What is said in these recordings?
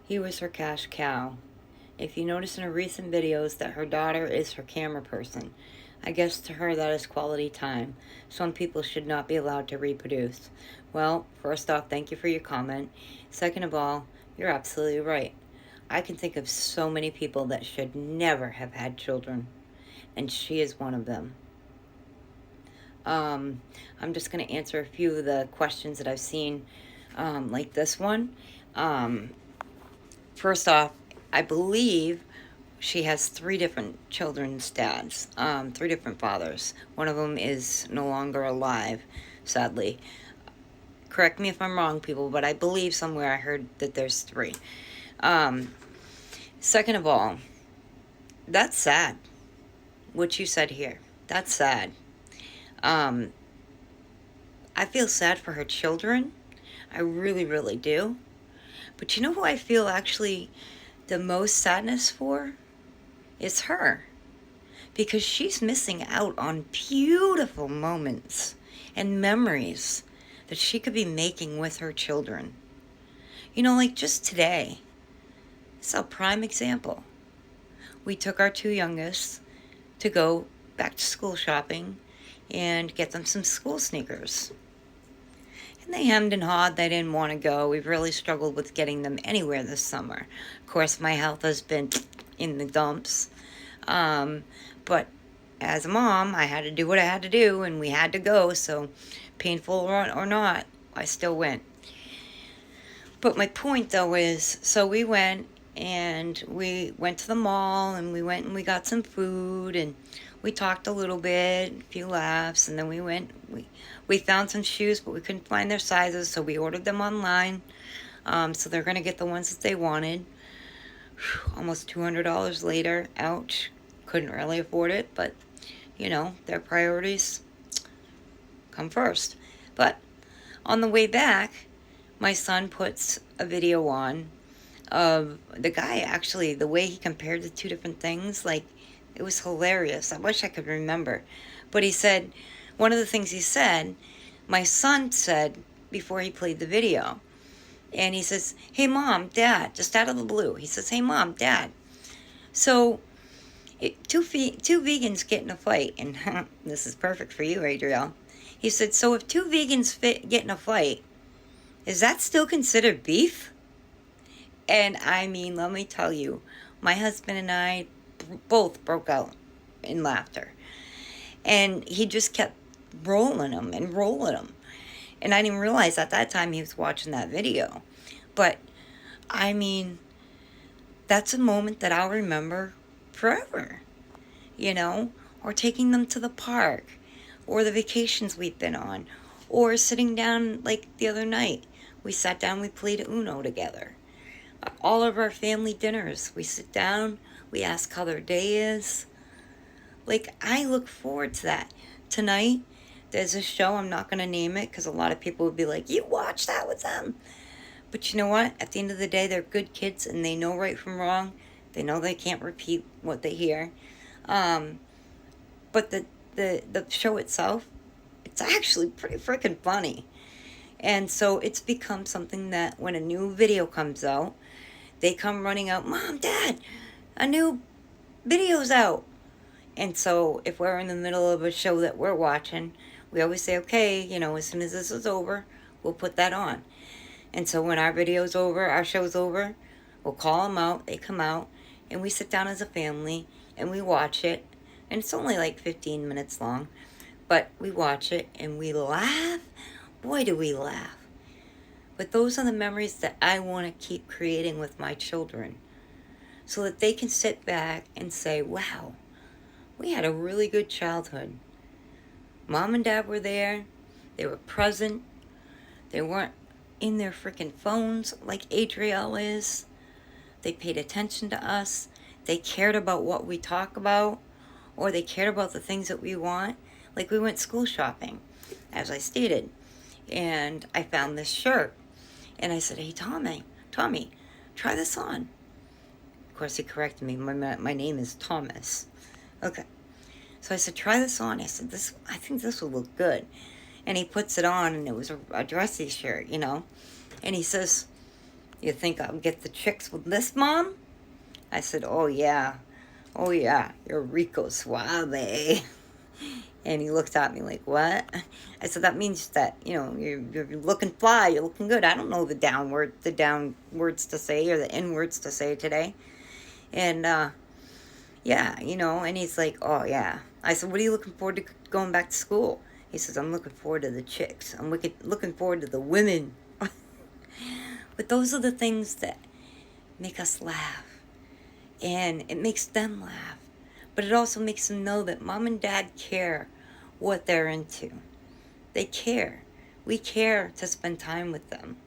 He was her cash cow. If you notice in her recent videos that her daughter is her camera person, I guess to her that is quality time. Some people should not be allowed to reproduce. Well, first off, thank you for your comment. Second of all, you're absolutely right. I can think of so many people that should never have had children, and she is one of them. Um, I'm just going to answer a few of the questions that I've seen, like this one. Um, First off, I believe she has three different children's dads, three different fathers. One of them is no longer alive, sadly. Correct me if I'm wrong, people, but I believe somewhere I heard that there's three. Um, Second of all, that's sad. What you said here, that's sad. Um, I feel sad for her children. I really, really do. But you know who I feel actually the most sadness for? It's her. Because she's missing out on beautiful moments and memories that she could be making with her children. You know, like just today, it's a prime example. We took our two youngest to go back to school shopping and get them some school sneakers. And they hemmed and hawed, they didn't want to go. We've really struggled with getting them anywhere this summer. Of course, my health has been in the dumps. But as a mom, I had to do what I had to do, and we had to go, so painful or not, I still went. But my point, though, is so we went, and we went to the mall, and we went and we got some food, and we talked a little bit, a few laughs, and then we found some shoes, but we couldn't find their sizes, so we ordered them online. So they're going to get the ones that they wanted. Almost $200 later. Ouch. Couldn't really afford it, but, you know, their priorities come first. But on the way back, my son puts a video on of the guy, actually, the way he compared the two different things, like, it was hilarious. I wish I could remember. But he said, one of the things he said, my son said before he played the video, and he says, "Hey, Mom, Dad," just out of the blue. He says, "Hey, Mom, Dad." So two vegans get in a fight, and this is perfect for you, Adriel. He said, "So if two vegans get in a fight, is that still considered beef?" And I mean, let me tell you, my husband and I both broke out in laughter. And he just kept rolling them and rolling them. And I didn't realize at that time he was watching that video. But, I mean, that's a moment that I'll remember forever, you know? Or taking them to the park, or the vacations we've been on, or sitting down like the other night. We sat down, we played Uno together. All of our family dinners, we sit down, we ask how their day is. Like, I look forward to that. Tonight, there's a show, I'm not going to name it because a lot of people would be like, "You watch that with them." But you know what? At the end of the day, they're good kids and they know right from wrong. They know they can't repeat what they hear. But the show itself, it's actually pretty freaking funny. And so it's become something that when a new video comes out, they come running out, "Mom, Dad, a new video's out." And so if we're in the middle of a show that we're watching, we always say, "Okay, you know, as soon as this is over, we'll put that on." And so when our video's over, our show's over, we'll call them out, they come out, and we sit down as a family and we watch it. And it's only like 15 minutes long, but we watch it and we laugh. Boy, do we laugh. But those are the memories that I want to keep creating with my children so that they can sit back and say, "Wow, we had a really good childhood. Mom and Dad were there. They were present. They weren't in their freaking phones like Adriel is. They paid attention to us. They cared about what we talk about, or they cared about the things that we want." Like we went school shopping, as I stated, and I found this shirt. And I said, "Hey, Tommy, try this on." Of course, he corrected me. My name is Thomas. Okay. So I said, "Try this on." I said, I think this will look good." And he puts it on, and it was a dressy shirt, you know. And he says, You think I'll get the chicks with this, Mom? I said, oh, yeah. Oh, yeah. You're Rico Suave. And he looked at me like, what? I said, that means that, you're looking fly, you're looking good. I don't know the down words to say or the in words to say today. And, yeah, and he's like, oh, yeah. I said, what are you looking forward to going back to school? He says, I'm looking forward to the chicks. I'm looking forward to the women. But those are the things that make us laugh. And it makes them laugh. But it also makes them know that Mom and Dad care what they're into. They care. We care to spend time with them.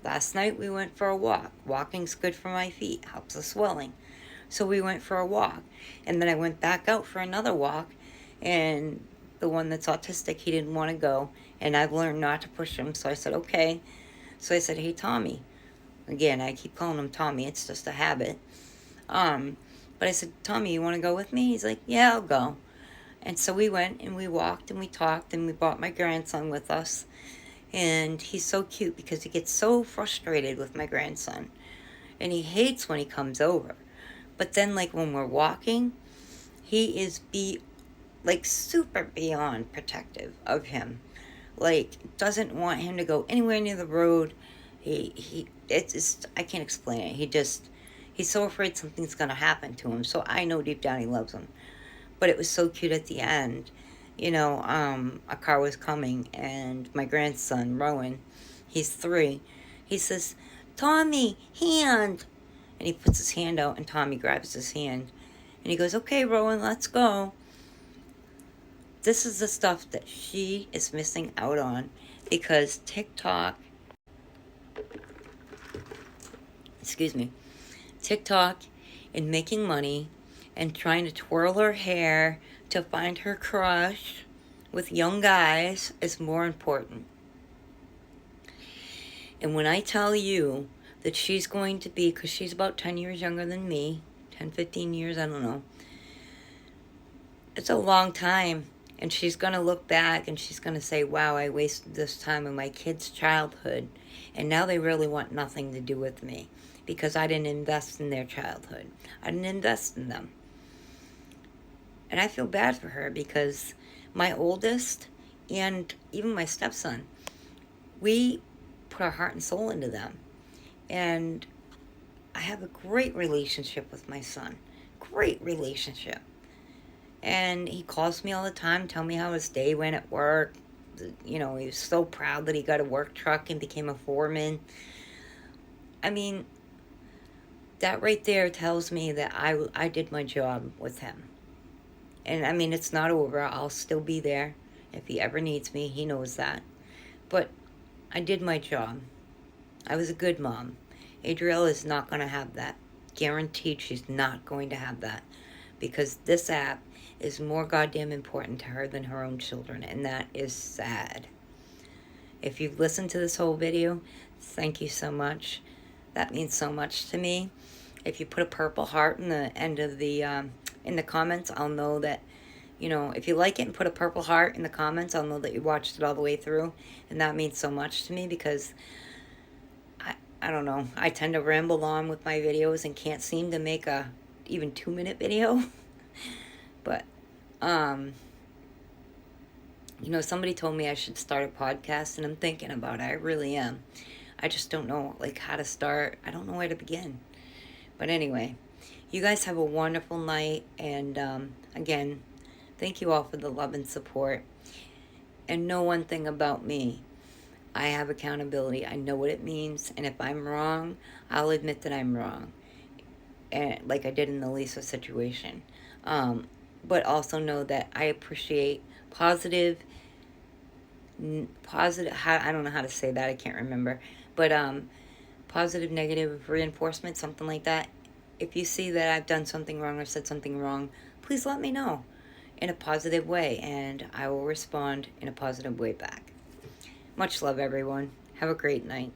Last night we went for a walk. Walking's good for my feet, helps the swelling. So we went for a walk. And then I went back out for another walk. And the one that's autistic, he didn't want to go. And I've learned not to push him. So I said, okay. So I said, hey, Tommy. Again, I keep calling him Tommy. It's just a habit. But I said, Tommy, you want to go with me? He's like, yeah, I'll go. And so we went and we walked and we talked and we brought my grandson with us. And he's so cute because he gets so frustrated with my grandson. And he hates when he comes over. But then, like, when we're walking, he is super beyond protective of him. Like, doesn't want him to go anywhere near the road. It's just, I can't explain it. He's so afraid something's going to happen to him. So I know deep down he loves him. But it was so cute at the end. A car was coming and my grandson, Rowan, he's 3. He says, Tommy, hand. And he puts his hand out and Tommy grabs his hand. And he goes, okay, Rowan, let's go. This is the stuff that she is missing out on because TikTok and making money and trying to twirl her hair to find her crush with young guys is more important. And when I tell you that she's going to be, because she's about 10 years younger than me, 10, 15 years, I don't know. It's a long time. And she's going to look back and she's going to say, wow, I wasted this time in my kids' childhood. And now they really want nothing to do with me because I didn't invest in their childhood. I didn't invest in them. And I feel bad for her because my oldest and even my stepson, we put our heart and soul into them. And I have a great relationship with my son. Great relationship. And he calls me all the time, tell me how his day went at work. He was so proud that he got a work truck and became a foreman. I mean, that right there tells me that I did my job with him. And I mean, it's not over. I'll still be there. If he ever needs me, he knows that. But I did my job. I was a good mom. Adrielle is not going to have that. Guaranteed she's not going to have that. Because this app is more goddamn important to her than her own children. And that is sad. If you've listened to this whole video, thank you so much. That means so much to me. If you put a purple heart in the end of the in the comments, I'll know that, if you like it and put a purple heart in the comments, I'll know that you watched it all the way through. And that means so much to me because I don't know. I tend to ramble on with my videos and can't seem to make a even 2-minute video. But, somebody told me I should start a podcast and I'm thinking about it. I really am. I just don't know, how to start. I don't know where to begin. But anyway, you guys have a wonderful night. And, again, thank you all for the love and support. And know one thing about me. I have accountability. I know what it means. And if I'm wrong, I'll admit that I'm wrong. And like I did in the Lisa situation. But also know that I appreciate positive, I don't know how to say that. I can't remember. But positive, negative reinforcement, something like that. If you see that I've done something wrong or said something wrong, please let me know in a positive way. And I will respond in a positive way back. Much love, everyone. Have a great night.